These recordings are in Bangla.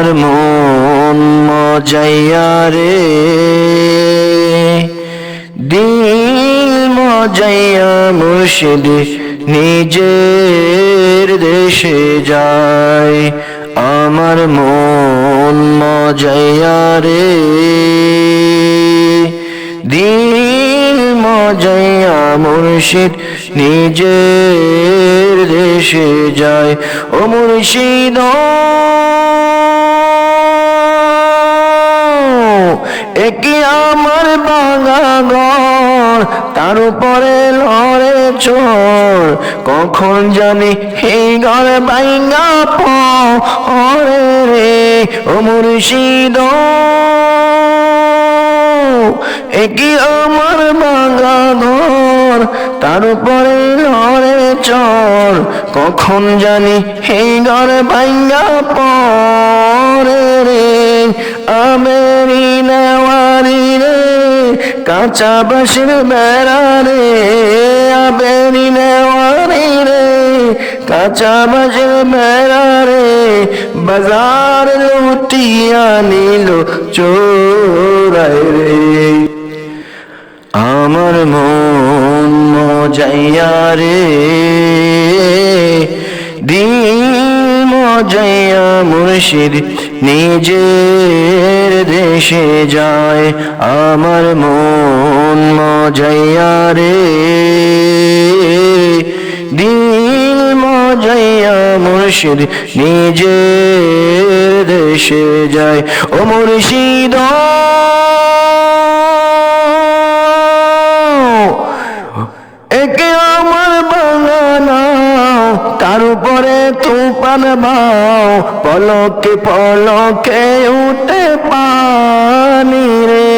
আমার মন মজাইয়া রে, দিল মজাইয়া মুর্শিদ নিজের দেশে যায়। আমার মন মজাইয়া রে, দিল মজাইয়া মুর্শিদ নিজের দেশে যায়। ও মুর্শিদ একি আমার বাগাঘর, তার উপরে লড়ে চোর, কখন জানি এই ঘর ভাঙা পড়ে রে। ও মুর্শিদ একি আমার বাগাঘর, তার উপরে লড়ে চোর, কখন জানি এই ঘর ভাঙা পড়ে রে। আমেরি নেওয়ারি রে, কাঁচা বাঁশের বেড়া রে, আবেরি নেওয়ারি রে, কাঁচা বাঁশের বেড়া রে, বাজার লুটিয়া নিল চোরাই রে। আমার মন মজাইয়া রে, দিল মজাইয়া মুর্শিদ নিজের দেশে যায়। আমার মন মজাইয়া রে, দিল মজাইয়া মুর্শিদ নিজের দেশে যায়। ও মুর্শিদ একে আমার বাগানা, তার উপরে তুফান বাও, পলকে পলকে উঠে পানি রে।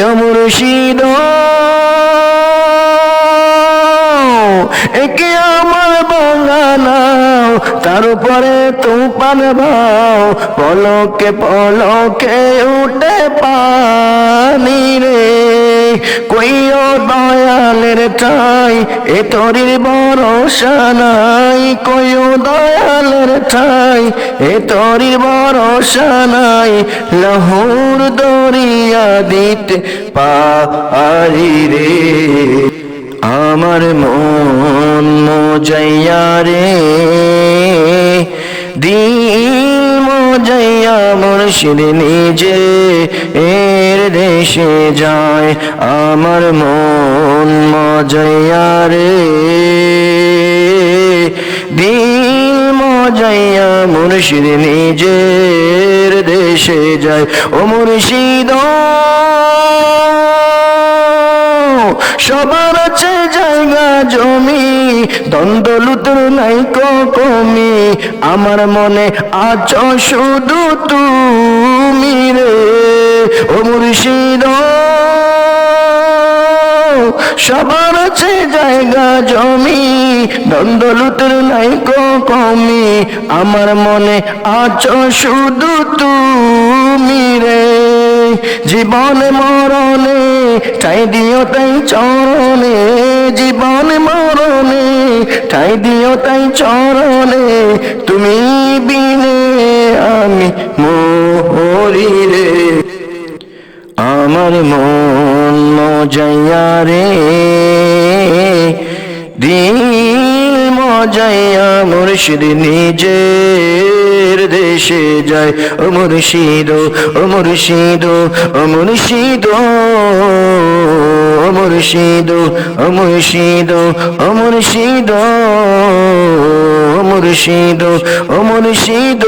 ও মুর্শিদ একে আমার বাগানা, তার উপরে তুফান বাও, পলকে পলকে উঠে পানি রে। কইও দয়ালের ঠাই এ তরির ভরসা নাই, কইও দয়ালের ঠাই এ তরির ভরসা নাই, লাহুর দরিয়া দিতে পারি রে। আমার মন মজাইয়া রে, দিল মজাইয়া মুর্শিদ নিজের দেশে যায়। আমার মন মজাইয়া রে, দিল মজাইয়া মুর্শিদ নিজের দেশে যায়। ও মুর্শিদ সবার আছে জায়গা জমি, দ্বন্দ্ব লুতুর নাই কমি, আমার মনে আছো শুধু তুমি রে। ও মুর্শিদ সবার আছে জায়গা জমি, দ্বন্দ্ব লুতুর নাই কমি, আমার মনে আছো শুধু তুমি রে। জীবন মরণে ঠাই দিও তাই চরণে, জীবন মরণে ঠাই দিও তাই চরণে, তুমি বিনে আমি মরি রে। আমার মন মজাইয়া রে, দিল মজাইয়া মুর্শিদ নিজের দেশে যায়। ও মুর্শিদ ও মুর্শিদ ও মুর্শিদ ও মুর্শিদ ও মুর্শিদ ও মুর্শিদ ও মুর্শিদ ও মুর্শিদ